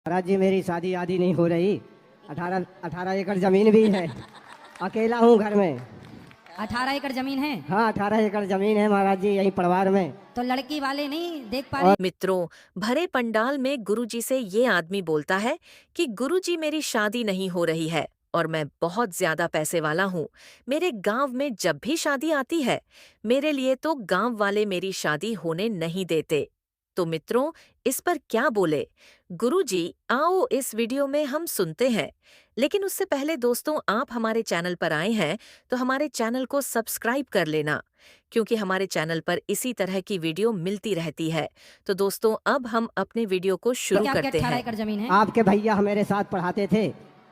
महाराज जी मेरी शादी आदि नहीं हो रही। 18 एकड़ जमीन भी है। अकेला हूँ घर में। 18 एकड़ जमीन है। हाँ 18 एकड़ जमीन है महाराज जी यही परिवार में। तो लड़की वाले नहीं देख पा रहे। मित्रों, भरे पंडाल में गुरुजी से ये आदमी बोलता है कि गुरुजी मेरी शादी नहीं हो रही है और मैं बहुत ज्यादा पैसे वाला हूँ। मेरे गांव में जब भी शादी आती है मेरे लिए तो गांव वाले मेरी शादी होने नहीं देते। तो मित्रों, इस पर क्या बोले गुरुजी, आओ इस वीडियो में हम सुनते हैं। लेकिन उससे पहले दोस्तों, आप हमारे चैनल पर आए हैं तो हमारे चैनल को सब्सक्राइब कर लेना, क्योंकि हमारे चैनल पर इसी तरह की वीडियो मिलती रहती है। तो दोस्तों, अब हम अपने वीडियो को शुरू क्या करते 18 हैं। एकड़ जमीन है? आपके भैया मेरे साथ पढ़ाते थे,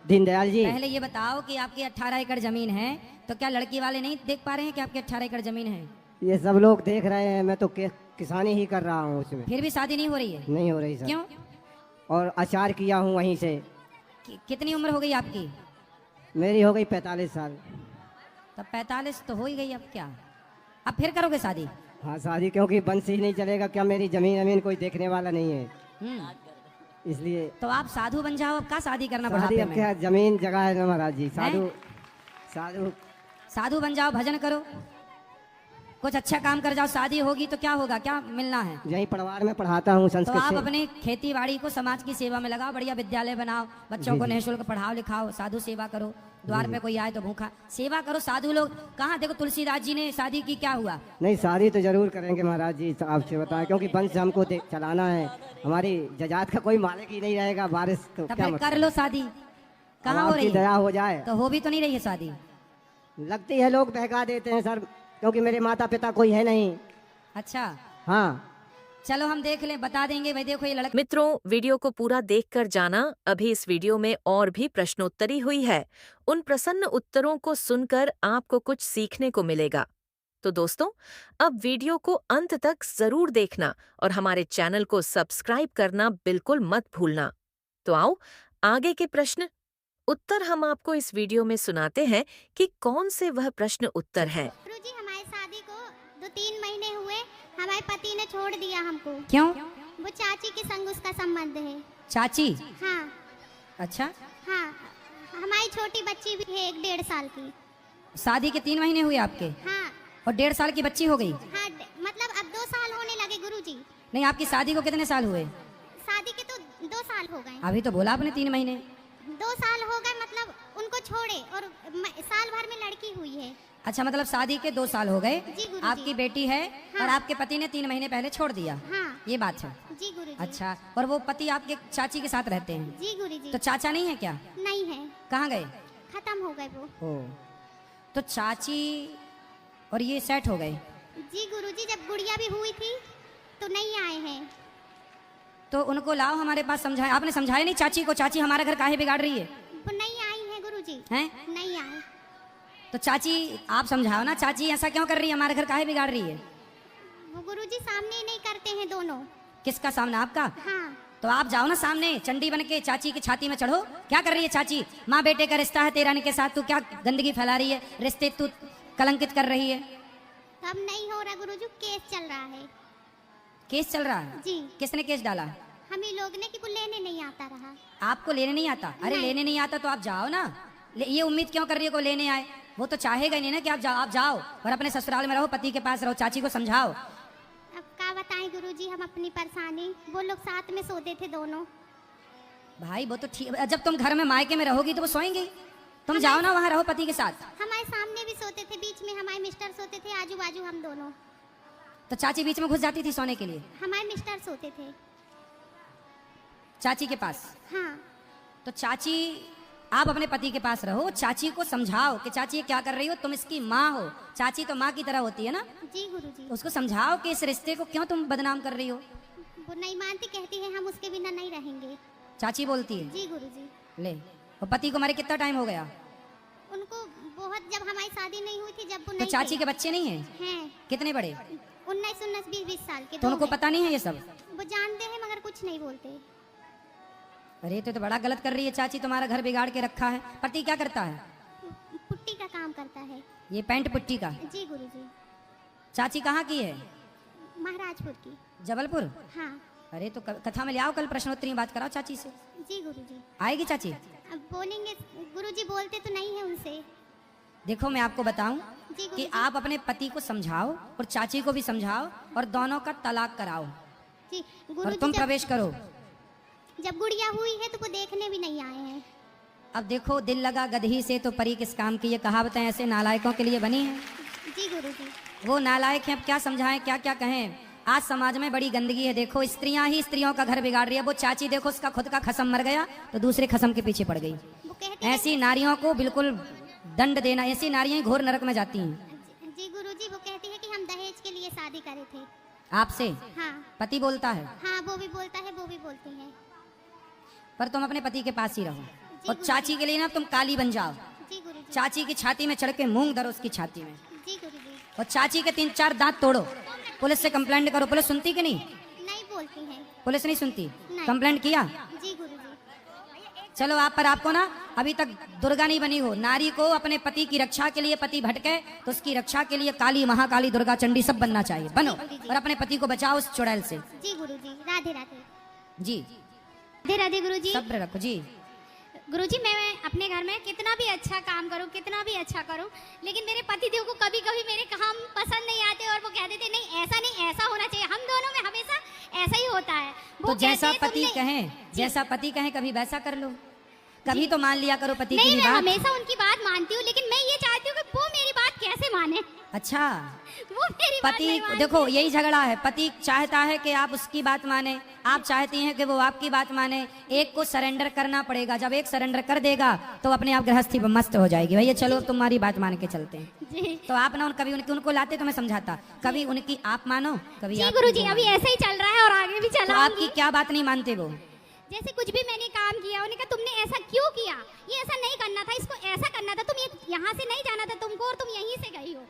दीनदयाल जी। पहले ये बताओ कि आपकी 18 एकड़ जमीन है, तो क्या लड़की वाले नहीं देख पा रहे हैं कि आपकी 18 एकड़ जमीन है? ये सब लोग देख रहे हैं, मैं तो किसानी ही कर रहा हूँ उसमें। फिर भी शादी नहीं हो रही है? नहीं हो रही सर। क्यों? और अचार किया हूँ वहीं से। कितनी उम्र हो गई आपकी? मेरी हो गई 45 साल। तो 45 तो हो ही गई, अब क्या अब फिर करोगे शादी? हाँ शादी, क्योंकि वंश ही नहीं चलेगा क्या, मेरी जमीन कोई देखने वाला नहीं है इसलिए। तो आप साधु बन जाओ, अब क्या शादी करना शादी बुढ़ापे अब में? क्या, जमीन जगह है ना महाराज जी। साधु साधु बन जाओ, भजन करो, कुछ अच्छा काम कर जाओ। शादी होगी तो क्या होगा, क्या मिलना है? यही परिवार में पढ़ाता हूँ तो संस्कृत आप से। अपने खेती बाड़ी को समाज की सेवा में लगाओ, बढ़िया विद्यालय बनाओ, बच्चों को निःशुल्क पढ़ाओ लिखाओ, साधु सेवा करो। द्वार पे कोई आए तो भूखा सेवा करो। साधु लोग कहाँ, देखो तुलसीदास जी ने शादी की, क्या हुआ? नहीं शादी तो जरूर करेंगे महाराज जी, आपसे बताएं, क्योंकि वंश हमको चलाना है। हमारी जजात का कोई मालिक ही नहीं रहेगा, बारिश तो तब क्या फिर मतलब? कर लो शादी। कहाँ हो आपकी रही दया है? हो जाए तो हो भी तो नहीं रही है शादी। लगती है, लोग बहका देते हैं सर, क्योंकि मेरे माता पिता कोई है नहीं। अच्छा हाँ चलो हम देख लें, बता देंगे भाई। देखो ये लड़का। मित्रों, वीडियो को पूरा देखकर जाना। अभी इस वीडियो में और भी प्रश्नोत्तरी हुई है। उन प्रसन्न उत्तरों को सुनकर आपको कुछ सीखने को मिलेगा। तो दोस्तों, अब वीडियो को अंत तक जरूर देखना और हमारे चैनल को सब्सक्राइब करना बिल्कुल मत भूलना। तो आओ आगे के प्रश्न उत्तर हम आपको इस वीडियो में सुनाते हैं कि कौन से वह प्रश्न उत्तर हैं। गुरुजी, हमारी शादी को 2-3 महीने हुए, हमारे पति ने छोड़ दिया हमको। क्यों? वो चाची के संग उसका संबंध है। चाची? हाँ अच्छा, हाँ, हमारी छोटी बच्ची भी है 1-1.5 साल की। शादी के 3 महीने हुए आपके हाँ और 1.5 साल की बच्ची हो गई? हाँ, मतलब अब 2 साल होने लगे गुरुजी। नहीं, आपकी शादी को कितने साल हुए? शादी के तो 2 साल हो गए। अभी तो बोला आपने 3 महीने। 2 साल हो गए, मतलब उनको छोड़े और साल भर में लड़की हुई है। अच्छा, मतलब शादी के 2 साल हो गए, जी गुरुजी। आपकी बेटी है। हाँ। और आपके पति ने 3 महीने पहले छोड़ दिया। हाँ ये बात है। जी गुरुजी। अच्छा, और वो पति आपके चाची के साथ रहते हैं? जी गुरुजी। तो चाचा नहीं है क्या? नहीं है, कहाँ गए? खत्म हो गए वो। ओ, तो चाची और ये सेट हो गए? जी गुरुजी, जब गुड़िया भी हुई थी तो नहीं आए हैं। तो उनको लाओ हमारे पास, समझाए। आपने समझाया नहीं चाची को? चाची हमारा घर काहे बिगाड़ रही है? वो नहीं आई है गुरुजी। हैं? नहीं आए। तो चाची आप समझाओ ना, चाची ऐसा क्यों कर रही है, हमारे घर काहे बिगाड़ रही है? वो गुरुजी सामने नहीं करते हैं दोनों। किसका सामना? आपका? हाँ तो आप जाओ ना सामने, चंडी बन के चाची की छाती में चढ़ो। क्या कर रही है चाची? माँ बेटे का रिश्ता है तेरा के साथ, तू क्या गंदगी फैला रही है, रिश्ते तू कलंकित कर रही है। तब नहीं हो रहा गुरुजी, केस चल रहा है। केस चल रहा है? जी, किसने केस डाला? हम ही लोग ने कि वो लेने नहीं आता रहा। आपको लेने नहीं आता? अरे नहीं। लेने नहीं आता तो आप जाओ ना। ये उम्मीद क्यों कर रही है को लेने आए? वो तो चाहेगा नहीं ना कि आप जाओ और अपने ससुराल में रहो, पति के पास रहो। चाची को समझाओ। अब क्या बताएं गुरुजी हम अपनी परेशानी। वो लोग साथ में सोते थे दोनों। भाई वो तो ठीक, जब तुम घर में मायके में रहोगी तो वो सोएंगे। तुम जाओ ना वहाँ रहो पति के साथ। हमारे सामने भी सोते थे, बीच में हमारे मिस्टर सोते थे, आजू बाजू हम दोनों। तो चाची बीच में घुस जाती थी सोने के लिए? हमारे मिस्टर सोते थे। चाची के पास? हाँ तो चाची, आप अपने पति के पास रहो, चाची को समझाओ कि चाची ये क्या कर रही हो, तुम इसकी माँ हो। चाची तो माँ की तरह होती है ना। जी गुरुजी। उसको समझाओ कि इस रिश्ते को क्यों तुम बदनाम कर रही हो। वो नहीं मानती, कहती है हम उसके बिना नहीं रहेंगे। चाची बोलती है? जी गुरुजी। ले, और पति को मारे कितना टाइम हो गया? उनको बहुत, जब हमारी शादी नहीं हुई थी जब वो तो नहीं चाची थे। के बच्चे नहीं हैं? हैं, कितने बड़े? 19, 20 साल के। तो दो उनको हैं। पता नहीं है ये सब? वो जानते हैं मगर कुछ नहीं बोलते। अरे तो बड़ा गलत कर रही है चाची, तुम्हारा घर बिगाड़ के रखा है। पति क्या करता है? पुट्टी का काम करता है। ये पैंट पुट्टी का? जी गुरुजी। चाची कहाँ की है? महाराजपुर की। जबलपुर? हाँ अरे तो कथा में ले आओ, कल प्रश्नोत्तरी बात कराओ चाची से। जी गुरुजी। आएगी चाची? अब बोलेंगे, गुरुजी बोलते तो नहीं है उनसे। देखो मैं आपको बताऊं जी कि गुरुजी। आप अपने पति को समझाओ और चाची को भी समझाओ और दोनों का तलाक कराओ जी और गुरुजी। तुम प्रवेश करो। जब गुड़िया हुई है तो वो देखने भी नहीं आए हैं। अब देखो, दिल लगा गदही से तो परी किस काम की, ये कहावतें ऐसे नालायकों के लिए बनी हैं। जी गुरुजी। वो नालायक हैं, अब क्या समझाएं, क्या क्या कहें। आज समाज में बड़ी गंदगी है। देखो, स्त्रियां ही स्त्रियों का घर बिगाड़ रही है। वो चाची देखो, उसका खुद का खसम मर गया तो दूसरे खसम के पीछे पड़ गई। वो कहती है, ऐसी नारियों को बिल्कुल दंड देना, ऐसी नारियां घोर नरक में जाती हैं। जी गुरुजी, वो कहती है कि हम दहेज के लिए शादी करे थे। आपसे हाँ पति बोलता है, हाँ, वो भी बोलता है, वो भी बोलती है। पर तुम अपने पति के पास ही रहो और गुरुजी। चाची के लिए ना तुम काली बन जाओ। जी गुरुजी। चाची की छाती में चढ़ के मूंग धरो उसकी छाती में जी गुरुजी। और चाची के 3-4 दांत तोड़ो। पुलिस से कंप्लेंट करो। पुलिस सुनती कि नहीं? नहीं बोलती है। पुलिस नहीं सुनती। नहीं। कंप्लेंट किया? जी गुरुजी। चलो, आप पर आपको ना अभी तक दुर्गा नहीं बनी हो। नारी को अपने पति की रक्षा के लिए, पति भटके तो उसकी रक्षा के लिए काली, महाकाली, दुर्गा, चंडी सब बनना चाहिए। बनो और अपने पति को बचाओ उस चुड़ैल से। जी गुरुजी। राधे राधे। जी, राधे राधे गुरुजी। सब्र रखो जी। गुरुजी, मैं अपने घर में कितना भी अच्छा काम करूं, कितना भी अच्छा करूं, लेकिन मेरे पति देव को कभी कभी मेरे काम पसंद नहीं आते और वो कह देते नहीं ऐसा नहीं, ऐसा होना चाहिए। हम दोनों में हमेशा ऐसा ही होता है। वो तो जैसा कहते हैं, पति तुमने- कहें, जैसा पति कहें कभी वैसा कर लो। कभी तो मान लिया करो पति की नहीं, भी मैं बात। हमेशा उनकी बात मानती हूँ, लेकिन मैं ये चाहती हूँ कि वो मेरी बात कैसे माने। अच्छा, वो मेरी बात पति नहीं मानते। देखो, यही झगड़ा है। पति चाहता है कि आप उसकी बात माने, आप चाहती हैं कि वो आपकी बात माने। एक को सरेंडर करना पड़ेगा। जब एक सरेंडर कर देगा तो अपने आप गृहस्थी मस्त हो जाएगी। भैया चलो, तुम्हारी बात मान के चलते हैं। जी तो आप ना कभी उनको लाते तो मैं समझाता, कभी उनकी आप मानो, कभी जी आप गुरुजी, उनको अभी मानो। ऐसे ही चल रहा है और आगे भी तो चला। आपकी क्या बात नहीं मानते वो? जैसे कुछ भी मैंने काम किया, उन्होंने कहा तुमने ऐसा क्यों किया, ये ऐसा नहीं करना था, इसको ऐसा करना था, तुम ये यहाँ से नहीं जाना था तुमको और तुम यहीं से गई हो।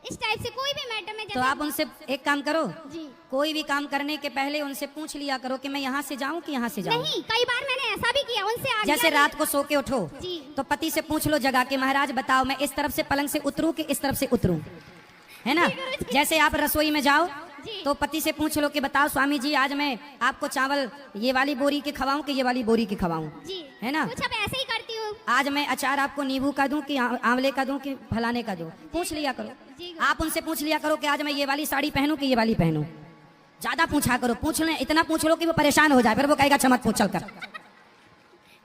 इस टाइप से कोई भी मैटर में तो जैसे आप उनसे एक काम करो, जी कोई भी काम करने के पहले उनसे पूछ लिया करो कि मैं यहाँ से जाऊँ कि यहाँ से जाऊँ। नहीं, कई बार मैंने ऐसा भी किया उनसे आज्ञा जैसे ली। रात को सो के उठो जी तो पति से पूछ लो जगा के, महाराज बताओ मैं इस तरफ से पलंग से उतरूं कि इस तरफ से उतरूं, है ना? जैसे आप रसोई में जाओ जी। तो पति से पूछ लो कि बताओ स्वामी जी, आज मैं आपको चावल ये वाली बोरी के खवाऊं कि ये वाली बोरी के खवाऊं, जी है ना? कुछ अब ऐसे ही करती हूँ। आज मैं अचार आपको नींबू का दूं कि आंवले का दूं कि फलाने का दूं, पूछ लिया करो। जी आप उनसे पूछ लिया करो कि आज मैं ये वाली साड़ी पहनूं कि ये वाली पहनूं। ज्यादा पूछा करो, पूछ लें, इतना पूछ लो कि वो परेशान हो जाए, फिर वो कहेगा अच्छा मत पूछ चल कर।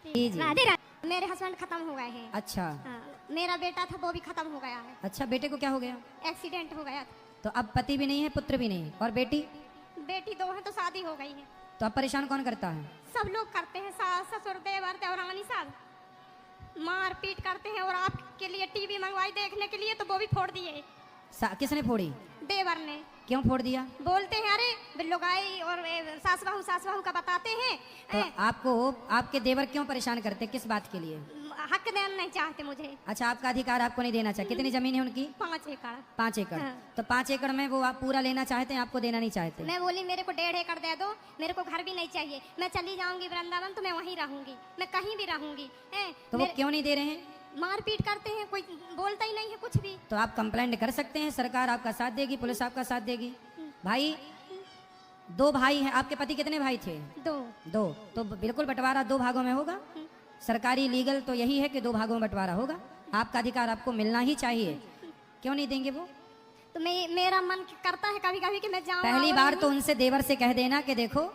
जी, जी। राधे राधे। मेरे हस्बैंड खत्म हो गए हैं। अच्छा हाँ, मेरा बेटा था वो भी खत्म हो गया है। अच्छा, बेटे को क्या हो गया? एक्सीडेंट हो गया था। तो अब पति भी नहीं है, पुत्र भी नहीं है, और बेटी? बेटी 2 है तो शादी हो गई है। तो अब परेशान कौन करता है? सब लोग करते हैं, सास ससुर देवर देवरानी सब मार पीट करते हैं। और आपके लिए टीवी मंगवाई देखने के लिए तो वो भी फोड़ दिए किसने फोड़ी? देवर ने। क्यों फोड़ दिया? बोलते हैं अरे बिल्लुगाई और सास बहू का बताते हैं। तो आपको आपके देवर क्यों परेशान करते, किस बात के लिए? हक देना नहीं चाहते मुझे। अच्छा, आपका अधिकार आपको नहीं देना चाहिए। कितनी जमीन है उनकी? 5 एकड़। 5 एकड़। हाँ। तो 5 एकड़ में वो आप पूरा लेना चाहते हैं, आपको देना नहीं चाहते? मैं बोली मेरे को 1.5 एकड़ दे दो, मेरे को घर भी नहीं चाहिए, मैं चली जाऊंगी वृंदावन तो मैं वहीं रहूंगी, मैं कहीं भी रहूंगी। तो वो क्यों नहीं दे रहे हैं? मार पीट करते हैं, कोई बोलता ही नहीं है कुछ भी। तो आप कंप्लेंट कर सकते हैं, सरकार आपका साथ देगी, पुलिस आपका साथ देगी। भाई 2 भाई हैं, आपके पति कितने भाई थे? 2। तो बिल्कुल बंटवारा 2 भागों में होगा। सरकारी लीगल तो यही है कि 2 भागों में बंटवारा होगा। आपका अधिकार आपको मिलना ही चाहिए। क्यों नहीं देंगे वो? तो मेरा मन करता है कभी कभी कि मैं जाऊं। पहली बार तो उनसे देवर से कह देना कि देखो,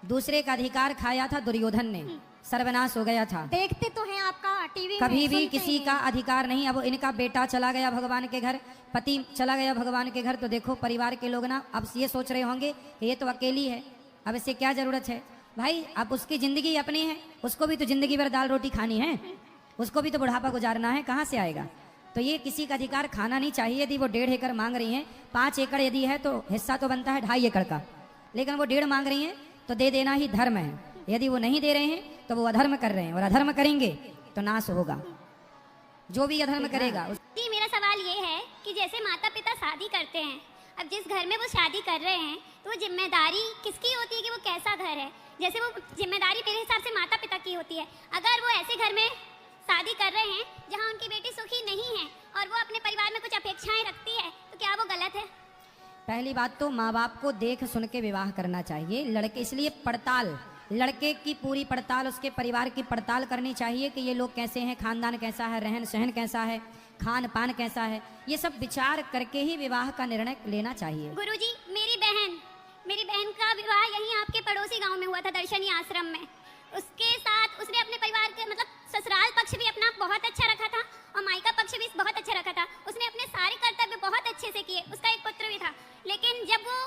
दूसरे का अधिकार खाया था दुर्योधन ने, सर्वनाश हो गया था। देखते तो हैं आपका टीवी में, कभी भी सुनते किसी हैं। का अधिकार नहीं। अब इनका बेटा चला गया भगवान के घर, पति चला गया भगवान के घर, तो देखो परिवार के लोग ना अब ये सोच रहे होंगे कि ये तो अकेली है, अब इससे क्या जरूरत है। भाई अब उसकी जिंदगी अपनी है, उसको भी तो जिंदगी भर दाल रोटी खानी है, उसको भी तो बुढ़ापा गुजारना है, कहाँ से आएगा। तो ये किसी का अधिकार खाना नहीं चाहिए। यदि वो 1.5 एकड़ मांग रही हैं, 5 एकड़ यदि है तो हिस्सा तो बनता है 2.5 एकड़ का, लेकिन वो 1.5 मांग रही हैं तो दे देना ही धर्म है। यदि वो नहीं दे रहे हैं तो वो अधर्म कर रहे हैं, और अधर्म करेंगे तो नाश होगा। जो भी अधर्म करेगा जी, मेरा सवाल ये है कि जैसे माता पिता शादी करते हैं, अब जिस घर में वो शादी कर रहे हैं तो वो जिम्मेदारी किसकी होती है कि वो कैसा घर है? जैसे वो जिम्मेदारी मेरे हिसाब से माता पिता की होती है। अगर वो ऐसे घर में शादी कर रहे हैं जहाँ उनकी बेटी सुखी नहीं है और वो अपने परिवार में कुछ अपेक्षाएं रखती है, तो क्या वो गलत है? पहली बात तो माँ बाप को देख सुन के विवाह करना चाहिए लड़के, इसलिए पड़ताल, लड़के की पूरी पड़ताल, उसके परिवार की पड़ताल करनी चाहिए कि ये लोग कैसे हैं, खानदान कैसा है, रहन सहन कैसा है, खान पान कैसा है, ये सब विचार करके ही विवाह का निर्णय लेना चाहिए। गुरुजी, मेरी बहन का विवाह यहीं आपके पड़ोसी गांव में हुआ था, दर्शनी आश्रम में। उसके साथ उसने अपने परिवार के मतलब ससुराल पक्ष भी अपना बहुत अच्छा रखा था और मायका पक्ष भी बहुत अच्छा रखा था। उसने अपने सारे कर्तव्य बहुत अच्छे से किए। उसका एक पुत्र भी था, लेकिन जब वो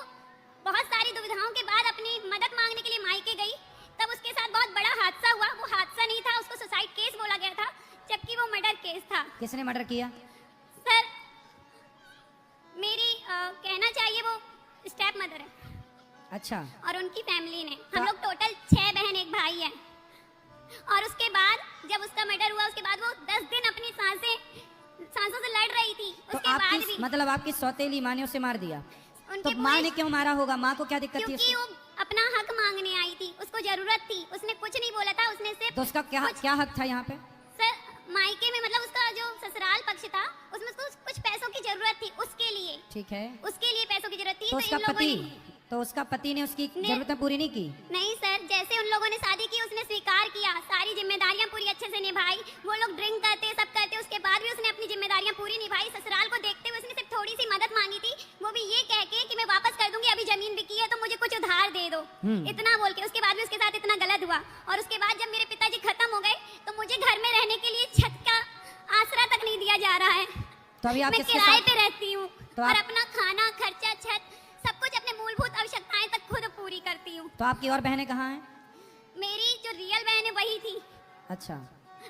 बहुत सारी दुविधाओं के बाद अपनी मदद मांगने के लिए मायके गई, तब उसके साथ बहुत बड़ा हादसा हुआ। वो हादसा नहीं था, उसको सुसाइड केस बोला गया था, जबकि वो मर्डर केस था। किसने मर्डर किया? सर, मेरी कहना चाहिए वो स्टेप मदर है। अच्छा। और उनकी फैमिली ने, हम लोग टोटल 6 बहन 1 भाई हैं। और उसके बाद जब उसका मर्डर हुआ, उसके बाद वो 10 दिन अपनी सांसों से लड़ रही थी। तो उसके बाद भी मतलब आपकी सौतेली माँ ने उसे मार दिया? तो उनके माँ ने क्यों मारा होगा? माँ को क्या दिक्कत थी? क्योंकि वो अपना हक मांगने आई थी, उसको जरूरत थी। उसने कुछ नहीं बोला था, उसने सिर्फ तो उसका क्या हक था यहाँ पे? सर, मायके में मतलब उसका जो ससुराल पक्ष था, उसमें उसको कुछ पैसों की जरूरत थी, उसके लिए। ठीक है, उसके लिए पैसों की जरूरत थी। तो उसका इन लोगों पति ने तो उसका पति ने उसकी जरूरतें पूरी नहीं की? नहीं सर, जैसे उन लोगों ने शादी की, उसने स्वीकार किया, सारी जिम्मेदारियां पूरी अच्छे से निभाई। वो लोग ड्रिंक करते, सब करते, उसके बाद भी उसने अपनी जिम्मेदारियां पूरी निभाई। ससुराल को देखते हुए उसने सिर्फ थोड़ी सी मदद मांगी थी, वो भी ये कह के कि मैं वापस कर दूंगी, अभी जमीन बिकी है तो मुझे कुछ उधार दे दो, इतना बोल के। उसके बाद भी उसके साथ इतना गलत हुआ। और उसके बाद जब मेरे पिताजी खत्म हो गए, तो मुझे घर में रहने के लिए छत का आसरा तक नहीं दिया जा रहा है। तो अभी आप मैं किसके किराए साथ? पे रहती हूँ और अपना खाना, खर्चा, छत, सब कुछ अपने मूलभूत आवश्यकताएं तक खुद पूरी करती हूँ। तो आपकी और बहनें कहाँ हैं? मेरी जो रियल बहन है वही थी, अच्छा।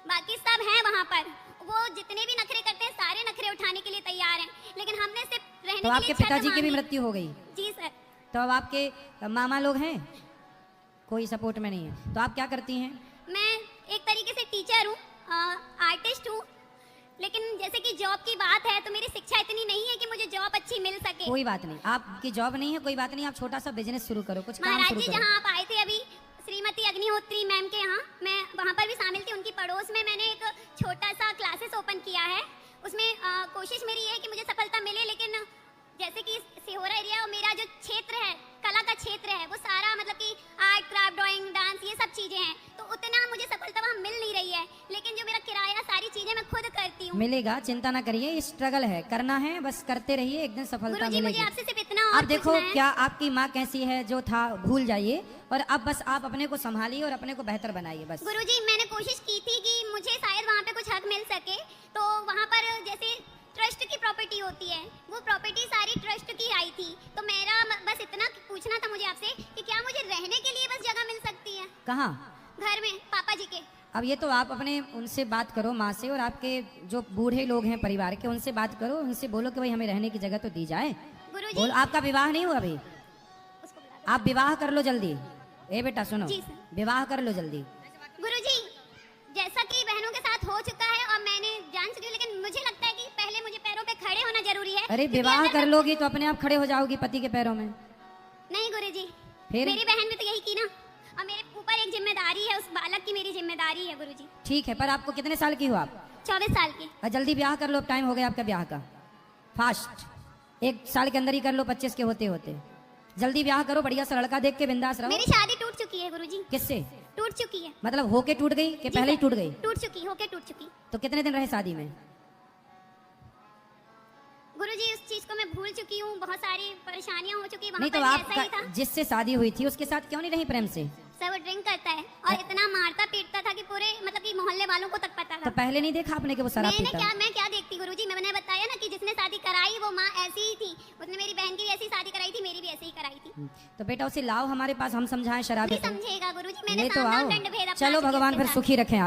बाकी सब हैं वहाँ पर। वो जितने भी नखरे करते हैं, सारे नखरे उठाने के लिए तैयार हैं, लेकिन हमने सिर्फ रहने तो के आपके लिए छत पिताजी की भी मांगी। मृत्यु हो गई? जी सर। तो अब आपके मामा लोग हैं? कोई सपोर्ट में नहीं है? तो आप क्या करती हैं? मैं एक तरीके से टीचर हूँ, आर्टिस्ट हूँ, लेकिन जैसे कि जॉब की बात है तो मेरी शिक्षा इतनी नहीं है कि मुझे जॉब अच्छी मिल सके। कोई बात नहीं, आपकी जॉब नहीं है, कोई बात नहीं, आप छोटा सा बिजनेस शुरू करो, कुछ काम महाराज शुरू जी, करो। जहाँ आप आए थे अभी श्रीमती अग्निहोत्री मैम के यहाँ, मैं वहाँ पर भी शामिल थी। उनकी पड़ोस में मैंने एक छोटा सा क्लासेस ओपन किया है। उसमें कोशिश मेरी ये है कि मुझे सफलता मिले, लेकिन जैसे कि सिहोरा एरिया और मेरा जो क्षेत्र है, कला का क्षेत्र है, वो सारा मतलब कि आर्ट, क्राफ्ट, ड्राइंग, डांस, ये सब चीजें हैं, तो उतना मुझे सफलता वहाँ मिल नहीं रही है। लेकिन जो मेरा किराया, सारी चीजें मैं खुद करती हूँ। मिलेगा, चिंता ना करिए, ये स्ट्रगल है, करना है, बस करते रहिए, एक दिन सफलता गुरुजी, मुझे मिलेगी। आपसे सिर्फ इतना और अब देखो, पूछना है। क्या आपकी माँ कैसी है जो था भूल जाइए, और अब बस आप अपने को संभालिए और अपने को बेहतर बनाइए बस। गुरुजी, मैंने कोशिश की थी कि मुझे शायद वहाँ पे कुछ हक मिल सके, तो वहाँ पर जैसे ट्रस्ट की प्रॉपर्टी होती है, वो प्रॉपर्टी सारी ट्रस्ट की आई थी। तो मेरा बस इतना पूछना था मुझे आपसे कि क्या मुझे रहने के लिए बस जगह मिल सकती है कहाँ? घर में, पापा जी के। अब ये तो आप अपने उनसे बात करो, माँ से, और आपके जो बूढ़े लोग हैं परिवार के, उनसे बात करो, उनसे बोलो कि भाई हमें रहने की जगह तो दी जाए। गुरुजी, बोल, आपका विवाह नहीं हुआ अभी? उसको बुला दो। आप विवाह कर लो जल्दी। ए बेटा सुनो, जी सर। विवाह कर लो जल्दी। गुरुजी, जैसा कि बहनों के साथ हो चुका है और मैंने जान चुकी हूँ, लेकिन मुझे लगता है कि पहले मुझे पैरों पे खड़े होना जरूरी है। अरे क्योंकि विवाह अगर कर मैं- लोगी तो अपने आप खड़े हो जाओगी पति के पैरों में। नहीं गुरुजी, फिर? मेरी बहन ने तो यही की ना, और मेरे ऊपर एक जिम्मेदारी है, उस बालक की मेरी जिम्मेदारी है गुरुजी। ठीक है, पर आपको कितने साल की हो आप? 24 साल की। और जल्दी ब्याह कर लो, अब टाइम हो गया आपका ब्याह का, फास्ट, 1 साल के अंदर ही कर लो, 25 के होते होते जल्दी ब्याह करो, बढ़िया सा लड़का देख के बिंदास रहो। मेरी शादी टूट चुकी है गुरुजी। किससे? टूट चुकी है। मतलब होके टूट गई कि जी पहले ही सर, टूट गई? टूट चुकी, होके टूट चुकी। तो कितने दिन रहे शादी में? गुरुजी, उस चीज को मैं भूल चुकी हूँ, बहुत सारी परेशानियां हो चुकी, वहाँ नहीं तो पर ऐसा ही आप था। जिससे शादी हुई थी उसके साथ क्यों नहीं रही प्रेम से? सर, वो ड्रिंक करता है और इतना मारता पीटता था कि पूरे मतलब कि मोहल्ले वालों को तक पता तो था। पहले नहीं देखा आपने कि वो शराब पीता है? मैं क्या देखती गुरुजी, मैंने बताया ना कि जिसने शादी कराई वो माँ ऐसी ही थी। उसने मेरी बहन की भी ऐसी शादी कराई थी, मेरी भी ऐसे ही कराई थी। तो बेटा उसे लाओ हमारे पास, हम समझाएं शराब नहीं को। समझेगा गुरुजी, मैंने ले तो सामना आओ, दंड भेद अपना चलो चुकी भगवान उसके फिर साथ। सुखी रखें आप।